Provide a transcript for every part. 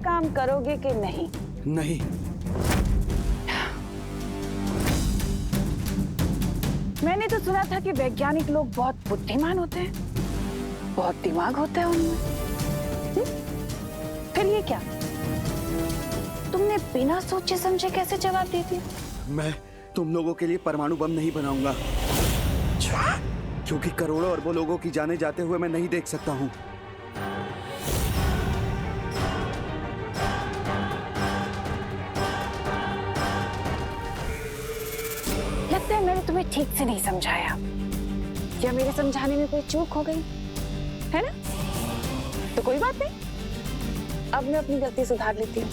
काम करोगे कि नहीं? नहीं। मैंने तो सुना था कि वैज्ञानिक लोग बहुत बुद्धिमान होते हैं, बहुत दिमाग होता है उनमें। फिर ये क्या, तुमने बिना सोचे समझे कैसे जवाब दे दिया? मैं तुम लोगों के लिए परमाणु बम नहीं बनाऊंगा, क्योंकि करोड़ों अरबों लोगों की जाने जाते हुए मैं नहीं देख सकता हूँ। लगता है मैंने तुम्हें ठीक से नहीं समझाया, क्या मेरे समझाने में कोई चूक हो गई है ना? तो कोई बात नहीं, अब मैं अपनी गलती सुधार लेती हूँ।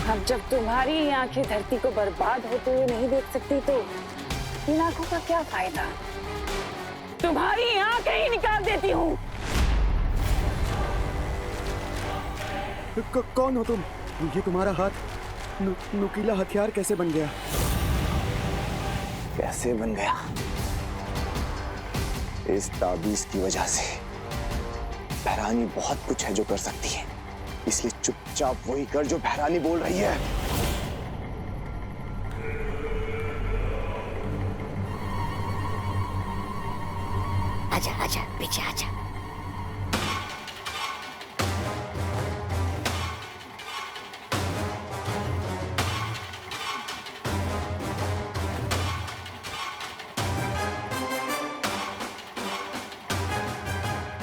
अब जब तुम्हारी आंखें धरती को बर्बाद होते हुए नहीं देख सकती तो इन आंखों का क्या फायदा? तुम्हारी आंखें ही निकाल देती हूँ। कौन हो तुम? ये तुम्हारा हाथ नुकीला हथियार कैसे बन गया? कैसे बन गया? इस ताबीज की वजह से बहरानी बहुत कुछ है जो कर सकती है, इसलिए चुपचाप वही कर जो बहरानी बोल रही है। आजा आजा पीछे आजा।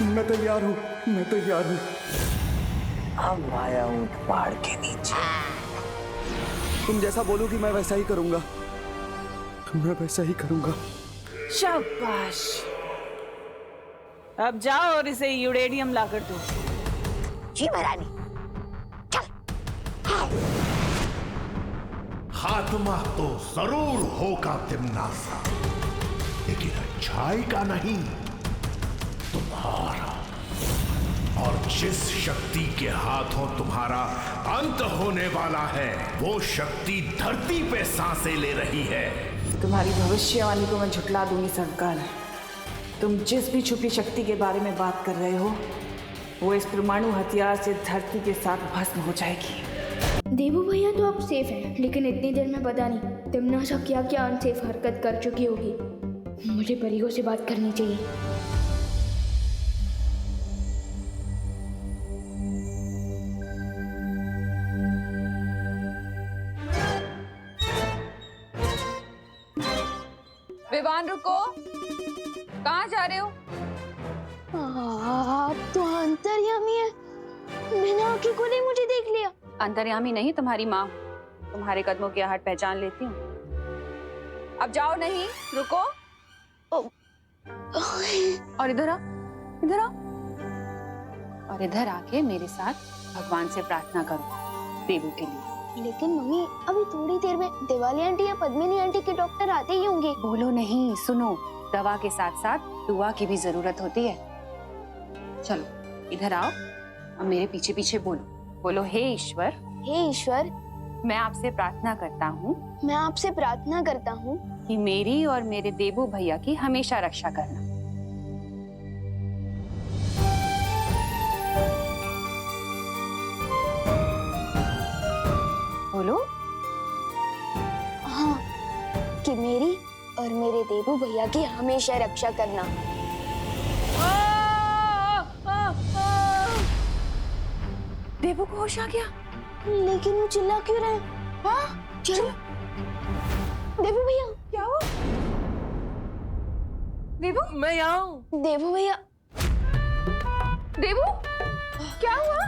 मैं तैयार हूँ, मैं तैयार हूँ। अब आया हूँ पहाड़ के नीचे। तुम जैसा बोलोगी मैं वैसा ही करूंगा, मैं वैसा ही करूंगा। शाबाश, अब जाओ और इसे यूरेनियम लाकर दो। जी महारानी। खात्मा तो जरूर होगा तिमनासा, लेकिन अच्छाई का नहीं, तुम्हारा। और जिस शक्ति के हाथों तुम्हारा अंत होने वाला है, वो शक्ति धरती पे सांसें ले रही है। तुम्हारी भविष्यवाणी को मैं झुठला दूंगी सरकार। तुम जिस भी छुपी शक्ति के बारे में बात कर रहे हो, वो इस परमाणु हथियार से धरती के साथ भस्म हो जाएगी। देवू भैया तो अब सेफ है, लेकिन इतनी देर में पता नहीं तिमनासा क्या क्या अनसेफ हरकत कर चुकी होगी। मुझे परियों से बात करनी चाहिए। विवान रुको, कहाँ जा रहे हो? आप तो अंतर्यामी है, बिना आंखें खोले मुझे देख लिया। अंतर्यामी नहीं, तुम्हारी माँ। तुम्हारे कदमों की आहट पहचान लेती हूँ। अब जाओ नहीं, रुको। और इधर आओ, इधर आओ। और इधर आके मेरे साथ भगवान से प्रार्थना करो देवू के लिए। लेकिन मम्मी, अभी थोड़ी देर में दिवाली आंटी या पद्मिनी आंटी के डॉक्टर आते ही होंगे। बोलो नहीं, सुनो, दवा के साथ साथ दुआ की भी जरूरत होती है। चलो इधर आओ, अब मेरे पीछे पीछे बोलो। बोलो, हे ईश्वर। हे ईश्वर, मैं आपसे प्रार्थना करता हूँ, मैं आपसे प्रार्थना करता हूँ कि मेरी और मेरे देवू भैया की हमेशा रक्षा करना। बोलो। हाँ, कि मेरी और मेरे देवू भैया की हमेशा रक्षा करना। देवू को होश आ गया, लेकिन वो चिल्ला क्यों रहे? हाँ, चलो। देवू भैया, क्या हुआ? देवू, मैं यहाँ हूँ। देवू भैया, देवू, क्या हुआ?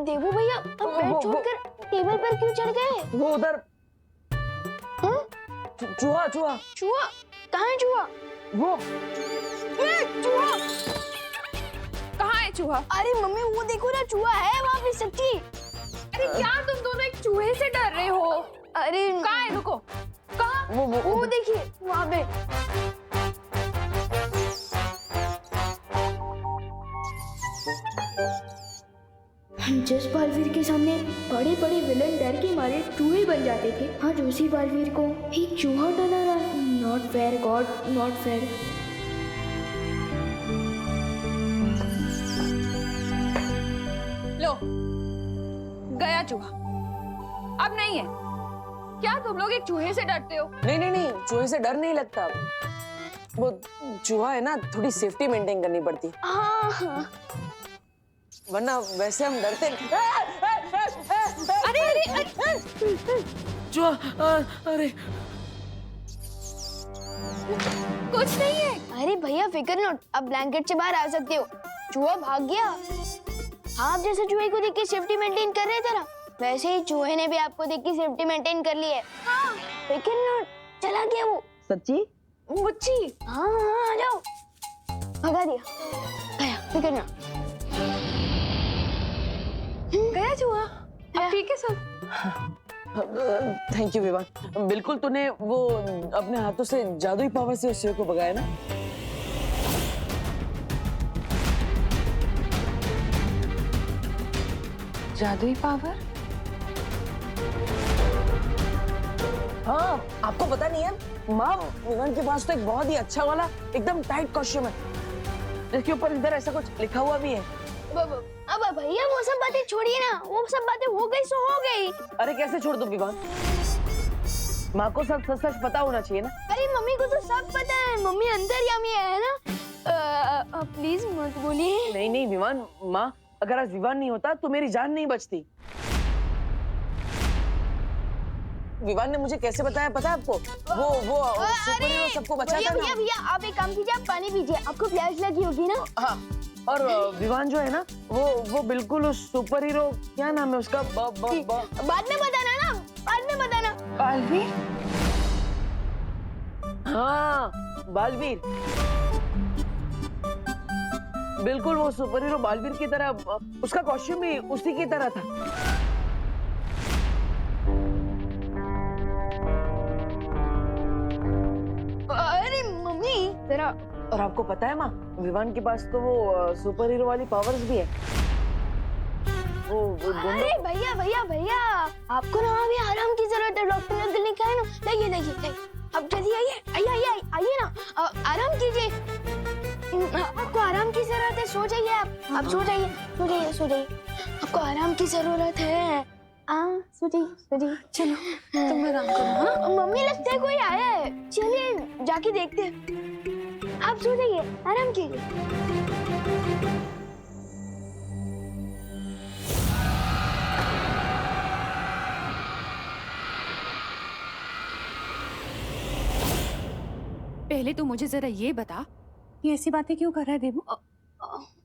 देवू भैया, अब बेड छोड़कर टेबल पर क्यों चढ़ गए? वो उधर चूहा चूहा चूहा? कहाँ है चूहा? वो चूहा? कहाँ है चूहा? अरे मम्मी, वो देखो ना, चूहा है वहाँ पे सच्ची। अरे क्या तुम दोनों एक चूहे से डर रहे हो? अरे कहाँ है? रुको, कहाँ? वो देखिए वहाँ पे। जिस बालवीर के सामने बड़े बड़े विलन डर के मारे चूहे बन जाते थे, आज उसी बालवीर को एक चूहा डरा रहा। Not fair God, not fair. लो, गया चूहा। अब नहीं है। क्या तुम लोग एक चूहे से डरते हो? नहीं नहीं नहीं, चूहे से डर नहीं लगता। वो चूहा है ना, थोड़ी सेफ्टी मेंटेन करनी पड़ती, वरना वैसे हम डरते नहीं। अरे अरे, अरे। चूहा, अरे कुछ नहीं है। अरे भैया फिकर नॉट, अब ब्लैंकेट से बाहर आ सकते हो। चूहा भाग गया। आप जैसे चूहे को देख के सेफ्टी मेंटेन कर रहे थे ना, वैसे ही चूहे ने भी आपको देख के सेफ्टी मेंटेन कर ली है। हाँ, फिकर नॉट, चला गया वो। सच्ची? मुच्ची। हाँ हाँ, आ जाओ। भगा दिया, गया फिकर नॉट। गया चूहा। अब ठीक है सब? Thank you Vivaan. बिल्कुल, तूने वो अपने हाथों से जादुई पावर से उस चूहे को भगाया ना? जादुई पावर? हाँ, आपको पता नहीं है माँ, विवान के पास तो एक बहुत ही अच्छा वाला एकदम टाइट कॉस्ट्यूम है, जिसके ऊपर इधर ऐसा कुछ लिखा हुआ भी है। अब भैया वो सब बातें छोड़िए ना, वो सब बातें हो गई सो हो गई। अरे कैसे छोड़ दूं विवान? माँ को सब सच सच पता होना चाहिए ना। अरे मम्मी को तो सब पता है, मम्मी अंतर्यामी है ना। प्लीज मत बोलिए। नहीं नहीं विवान, माँ अगर आज विवान नहीं होता तो मेरी जान नहीं बचती। विवान ने मुझे कैसे बताया पता है आपको? वो सुपर हीरो सबको बचाता है ना। भैया आप एक काम कीजिए, आप पानी पीजिए, आपको प्यास लगी होगी ना। हाँ, और विवान जो है ना, वो बिल्कुल उस सुपर हीरो, क्या नाम है उसका? बाद में बताना ना, बाद में बताना। बालवीर? हाँ, बालवीर। बिल्कुल वो सुपर हीरो बालवीर की तरह, उसका कॉस्ट्यूम भी उसी की तरह था। अरे मम्मी जरा। और आपको पता है माँ, विवान के पास तो वो सुपर हीरो वाली पावर्स भी है। वो अरे भैया आपको ना अभी आराम की जरूरत है। डॉक्टर अंकल ने कहा है ना। देखिए अब जल्दी आइए ना, आराम कीजिए। आपको आराम की जरूरत है, सो जाइए आप सो जाइए। आपको आराम की जरूरत है। सो जाइए। चलो तुम आराम करो। हाँ? मम्मी लगता है कोई आया है, चलिए जाके देखते हैं। आप सो जाइए, आराम कीजिए। पहले तो मुझे जरा ये बता, ये ऐसी बातें क्यों कर रहा है देवू?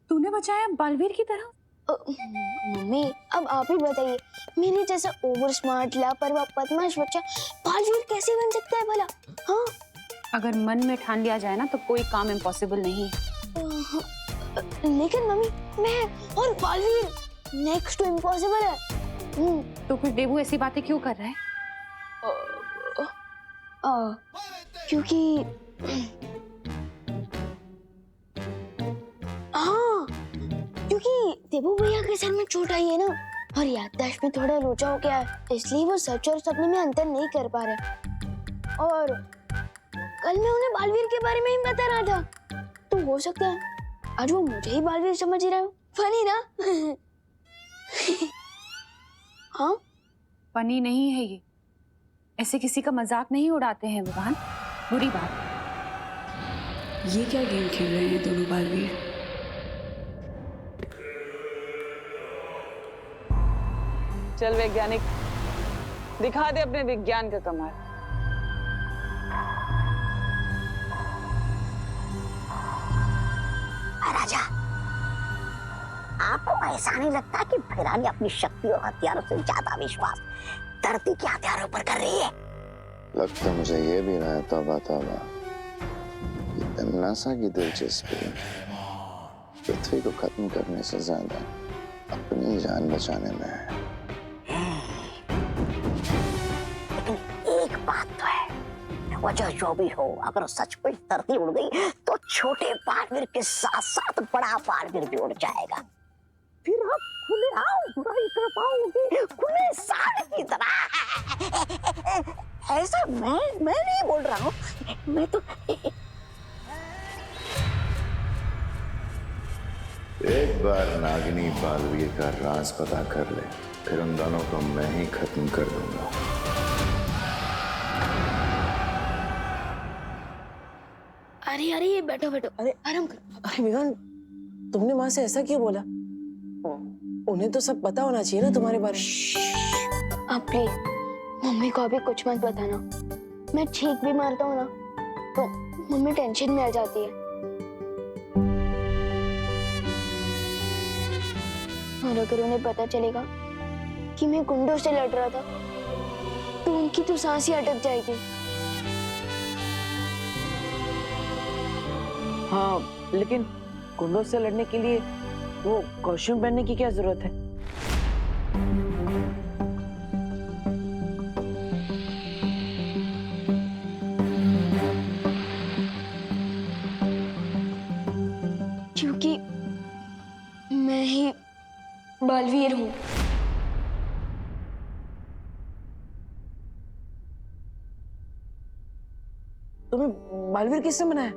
तूने बचाया बालवीर की तरह? मम्मी अब आप ही बताइए, मेरे जैसा ओवर स्मार्ट लापरवाह बदमाश बच्चा बालवीर कैसे बन सकता है भला? हाँ, अगर मन में ठान लिया जाए ना तो कोई काम इम्पॉसिबल नहीं है। लेकिन मम्मी मैं और बालवीर नेक्स्ट टू इम्पॉसिबल है। तो फिर देवू ऐसी बातें क्यों कर रहा है? क्योंकि हाँ, क्योंकि देवू भैया के सर में चोट आई है ना, और याददाश्त में थोड़ा लोचा हो गया है, इसलिए वो सच और सपने में अंतर नहीं कर पा रहे। और कल मैं उन्हें बालवीर के बारे में ही बता रहा था, तो हो सकता है आज वो मुझे ही बालवीर समझ रहा हो। फनी ना? हाँ, फनी नहीं है ये, ऐसे किसी का मजाक नहीं उड़ाते हैं विवान, बुरी बात। ये क्या गेम खेल रहे हैं दोनों बालवीर? चल वैज्ञानिक, दिखा दे अपने विज्ञान का कमाल। राजा, आपको ऐसा नहीं लगता कि भैरानी अपनी शक्ति और हथियारों से ज्यादा विश्वास धरती के हथियारों पर कर रही है? लगता मुझे ये भी रहा तौबा ये तन्नासा की दिलचस्पी पृथ्वी को खत्म करने से ज्यादा अपनी जान बचाने में है। लेकिन एक बात तो है, वजह जो भी हो, अगर सचमुच धरती उड़ गई तो छोटे बालवीर के साथ साथ बड़ा बालवीर भी उड़ जाएगा। फिर हम खुले आम बुराई कर पाओगे, खुले साड़ की तरह। ऐसा मैं नहीं बोल रहा हूँ, मैं तो एक बार नागिनी बालवीर का राज पता कर ले, फिर उन दोनों को मैं ही खत्म कर दूंगा। अरे अरे ये बैठो बैठो, अरे आराम करो। अरे विवान, तुमने माँ से ऐसा क्यों बोला? उन्हें तो सब पता होना चाहिए ना तुम्हारे बारे में। आप प्लीज मम्मी को अभी कुछ मत बताना। मैं ठीक भी मारता हूँ ना तो मम्मी टेंशन में आ जाती है। और अगर उन्हें पता चलेगा कि मैं गुंडों से लड़ रहा था तो उनकी तो सांस ही अटक जाएगी। हाँ, लेकिन गुंडों से लड़ने के लिए वो कॉस्ट्यूम पहनने की क्या जरूरत है? क्योंकि मैं ही बालवीर हूँ। तुम्हें बालवीर किसने बनाया?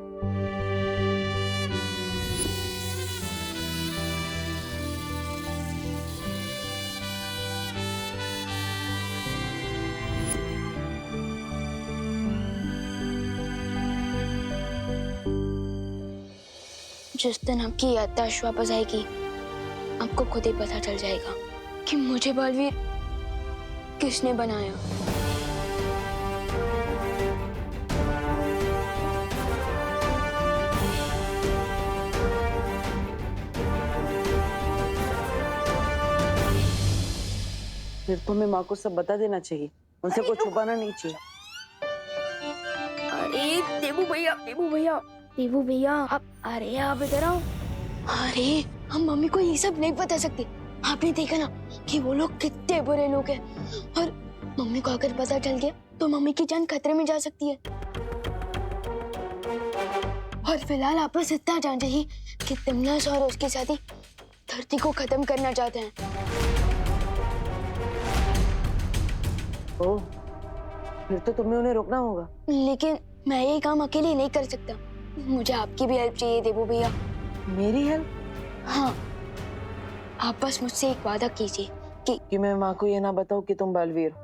जिस दिन आपकी याददाश्त वापस आएगी आपको खुद ही पता चल जाएगा कि मुझे बालवीर किसने बनाया। फिर तुम्हें माँ को सब बता देना चाहिए, उनसे कुछ छुपाना नहीं चाहिए। अरे देबू भैया आप, अरे आप इधर आओ। अरे हम मम्मी को ये सब नहीं बता सकते। आपने देखा ना कि वो लोग कितने बुरे लोग हैं, और मम्मी को अगर पता चल गया तो मम्मी की जान खतरे में जा सकती है। और फिलहाल आप बस इतना जान जाइए कि तिमनास और उसके साथी धरती को खत्म करना चाहते हैं। ओह, फिर तो तुम्हें उन्हें रोकना होगा। लेकिन मैं ये काम अकेले नहीं कर सकता, मुझे आपकी भी हेल्प चाहिए देबू भैया। मेरी हेल्प? हाँ, आप बस मुझसे एक वादा कीजिए कि मैं माँ को ये ना बताऊं कि तुम बालवीर हो।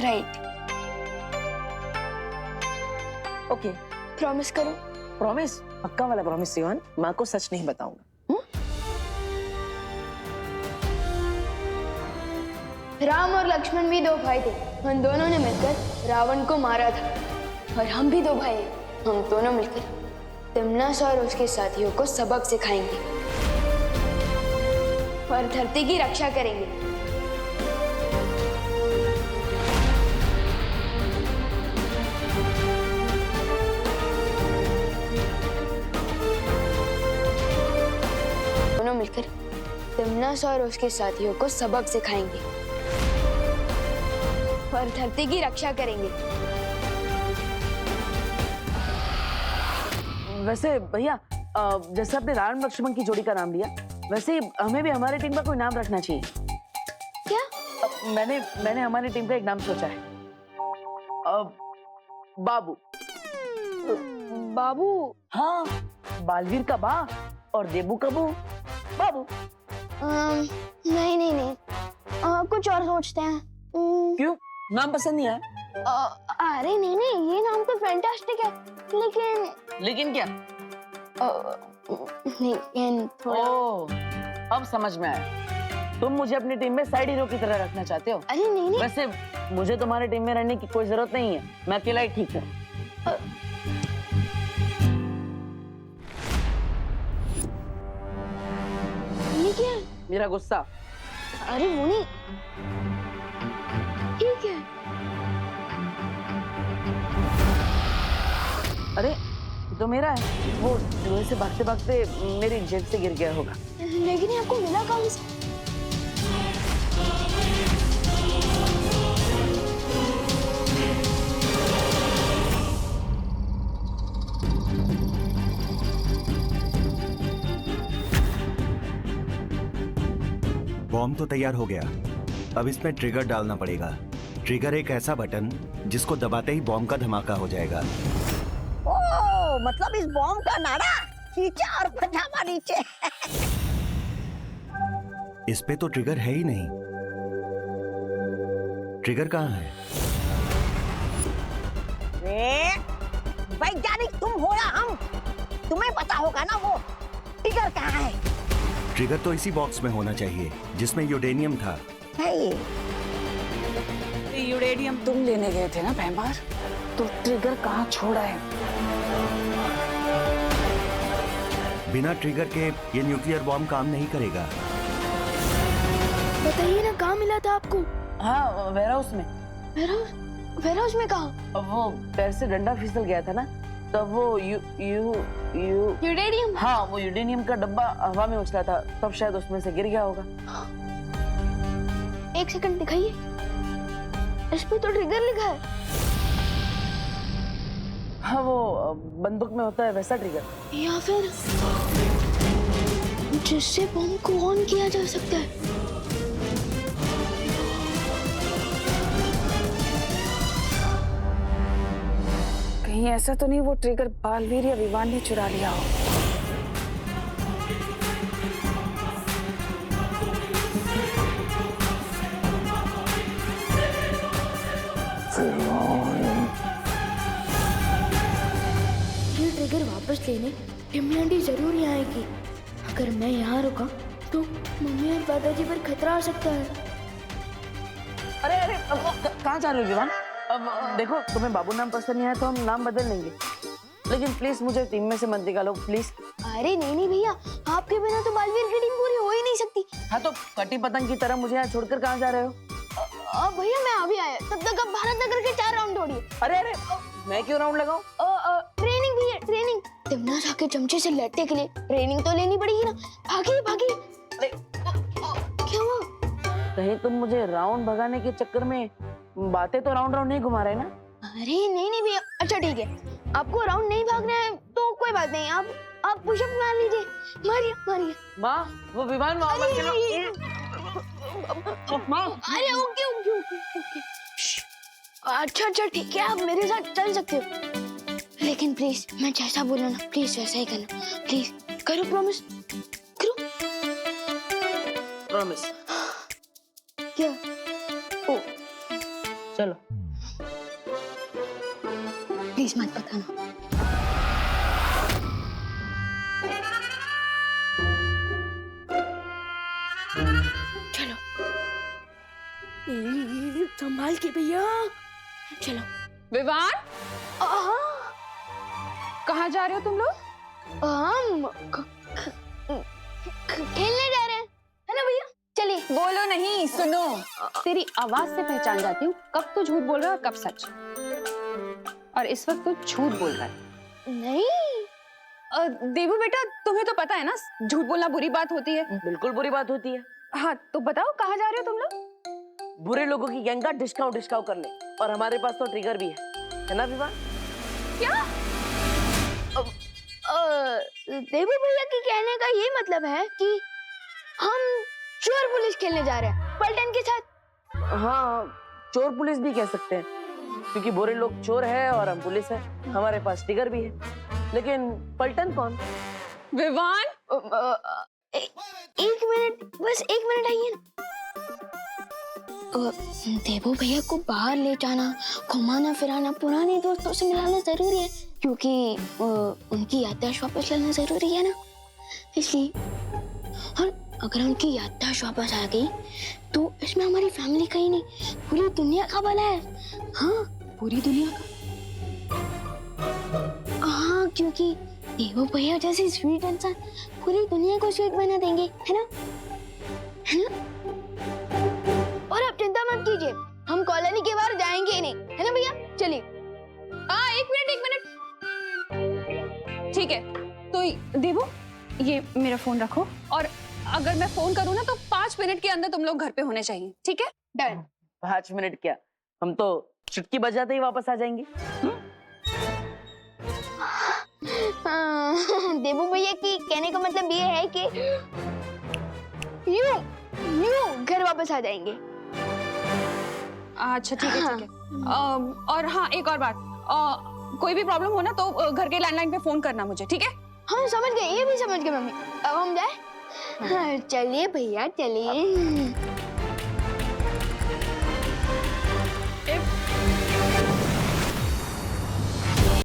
राइट। ओके, प्रॉमिस करो। प्रॉमिस? पक्का वाला प्रॉमिस सिवान, माँ को सच नहीं बताऊंगा। राम और लक्ष्मण भी दो भाई थे, उन दोनों ने मिलकर रावण को मारा था। और हम भी दो भाई हैं, हम दोनों मिलकर तिमनास और उसके साथियों को सबक सिखाएंगे और धरती की रक्षा करेंगे। दोनों मिलकर तिमनास और उसके साथियों को सबक सिखाएंगे और धरती की रक्षा करेंगे। वैसे भैया, जैसे आपने राम लक्ष्मण की जोड़ी का नाम लिया, वैसे हमें भी हमारी टीम का कोई नाम रखना चाहिए। क्या? मैंने हमारी टीम का एक नाम सोचा है। बाबू। बाबू? हाँ, बालवीर का बा और देबू का बू, बाबू। नहीं नहीं नहीं, कुछ और सोचते हैं। क्यों, नाम पसंद नहीं आया? अरे नहीं नहीं, ये नाम तो फैंटास्टिक है, लेकिन क्या? लेकिन थोड़ा। ओह, अब समझ में आया। तुम मुझे अपनी टीम में साइड हीरो की तरह रखना चाहते हो? अरे नहीं नहीं। वैसे मुझे तुम्हारी टीम में रहने की कोई जरूरत नहीं है, मैं अकेला ही ठीक हूँ। ये क्या है? मेरा गुस्सा। अरे वो नहीं, ठीक है। अरे ये तो मेरा है, वो धुएं से भागते भागते मेरी जेब से गिर गया होगा। लेकिन ये आपको मिला कहाँ से? बॉम्ब तो तैयार हो गया, अब इसमें ट्रिगर डालना पड़ेगा। ट्रिगर एक ऐसा बटन जिसको दबाते ही बॉम्ब का धमाका हो जाएगा। ओ मतलब इस बॉम्ब का नाड़ा खींचा और पजामा नीचे। इस पे तो ट्रिगर है ही नहीं। ट्रिगर कहाँ है? वैज्ञानिक तुम हो या हम, तुम्हें पता होगा ना वो ट्रिगर कहाँ है। ट्रिगर तो इसी बॉक्स में होना चाहिए जिसमें यूरेनियम था। है ये। यूरेनियम तुम लेने गए थे ना भैमार, तो ट्रिगर कहाँ छोड़ा है? बिना ट्रिगर के ये न्यूक्लियर बॉम्ब काम नहीं करेगा। बताइए ना, कहाँ मिला था आपको? हाँ, वेयरहाउस में। वेयरहाउस में कहाँ? अब वो पैर से डंडा फिसल गया था ना, तब वो यूरेनियम। हाँ, वो यूरेनियम का डब्बा हवा में उछला था, तब शायद उसमें से गिर गया होगा। एक सेकंड दिखाइए, इस पे तो ट्रिगर लिखा है। हाँ, वो बंदूक में होता है वैसा ट्रिगर। या फिर जिससे बम को ऑन किया जा सकता है। कहीं ऐसा तो नहीं वो ट्रिगर बालवीर या विवान ने चुरा लिया हो? ये ट्रिगर वापस लेने टिम्मी आंटी जरूर यहाँ आएगी। अगर मैं यहाँ रुका तो मम्मी और दादाजी पर खतरा आ सकता है। अरे अरे, कहाँ जा रहे हो विवान? अब देखो, तुम्हें बाबू नाम पसंद नहीं है तो हम नाम बदल लेंगे, लेकिन प्लीज मुझे टीम में से मत निकालो प्लीज। अरे नहीं भैया, आपके बिना तो बालवीर की टीम पूरी हो ही नहीं सकती। हाँ, तो कटी पतंग की तरह मुझे यहाँ छोड़कर कहाँ जा रहे हो? भैया मैं अभी आया, तब तक आप भारत नगर के 4 राउंड दौड़िए। अरे अरे, मैं क्यों राउंड लगाऊं? ट्रेनिंग भैया, ट्रेनिंग। तिमना सा के चमचे से लड़ने के लिए ट्रेनिंग तो लेनी पड़ेगी ना। भागिए भागिए। क्या हुआ? कहीं तुम मुझे राउंड भगाने के चक्कर में बातें तो राउंड राउंड नहीं घुमा रहे ना? अरे नहीं भैया, अच्छा ठीक है, आपको राउंड नहीं भागना है तो कोई बात नहीं, आप पुशअप मार लीजिए। मारिए मारिए। माँ, वो विमान माँ मत खेलो। माँ, अरे ओके ओके ओके ओके। अच्छा ठीक है, आप मेरे साथ चल सकते हो, लेकिन प्लीज मैं जैसा बोला ना प्लीज वैसा ही करना। प्लीज करो, प्रॉमिस करो। प्रॉमिस। क्या? ओ चलो। प्लीज मत बताना। चलो संभाल के भैया, चलो। विवान, कहाँ जा रहे हो तुम लोग? हम खेलने जा रहे हैं, है ना भैया? चलिए। बोलो नहीं, सुनो। तेरी आवाज से पहचान जाती हूँ कब तू झूठ बोल रहा है और कब सच। और इस वक्त तू झूठ बोल रहा है। नहीं देवू बेटा, तुम्हें तो पता है ना झूठ बोलना बुरी बात होती है। बिल्कुल बुरी बात होती है। हाँ, तो बताओ कहाँ जा रहे हो तुम लोग? बुरे लोगों की गैंग का डिस्काउंट करने, और हमारे पास तो ट्रिगर भी है ना विवान? क्या? देवू भैया के कहने का ये मतलब है कि हम चोर पुलिस खेलने जा रहे हैं पलटन के साथ। हाँ, चोर पुलिस भी कह सकते हैं, क्योंकि बुरे लोग चोर है और हम पुलिस है। हमारे पास ट्रिगर भी है, लेकिन पलटन कौन? विवान, एक मिनट, बस एक मिनट आइए ना। देवू भैया को बाहर ले जाना, घुमाना फिराना, पुराने दोस्तों से मिलाना जरूरी है, क्योंकि उनकी याददाश्त वापस लाना जरूरी है ना, इसलिए। और अगर उनकी याददाश्त वापस आ गई तो इसमें हमारी फैमिली का ही नहीं, पूरी दुनिया का भला है। हाँ, पूरी दुनिया का? हाँ, क्योंकि देवू भैया जैसे स्वीट इंसान पूरी दुनिया को स्वीट बना देंगे, है ना? है ना? और आप चिंता मत कीजिए, हम कॉलोनी के बाहर जाएंगे ही नहीं, है ना भैया? चलिए। एक मिनट। ठीक है, तो देवू ये मेरा फोन रखो, और अगर मैं फोन करूँ ना तो 5 मिनट के अंदर तुम लोग घर पे होने चाहिए, ठीक है? डन। 5 मिनट क्या, हम तो चुटकी बजाते ही वापस आ जाएंगे। देवू भैया की कहने का मतलब ये है कि यूं घर वापस आ जाएंगे। अच्छा ठीक है ठीक है। और हाँ एक और बात, कोई भी प्रॉब्लम हो ना तो घर के लैंडलाइन पे फोन करना मुझे, ठीक है? हम समझ गए, ये भी समझ गए मम्मी। अब हम जाए? हाँ, चलिए भैया चलिए।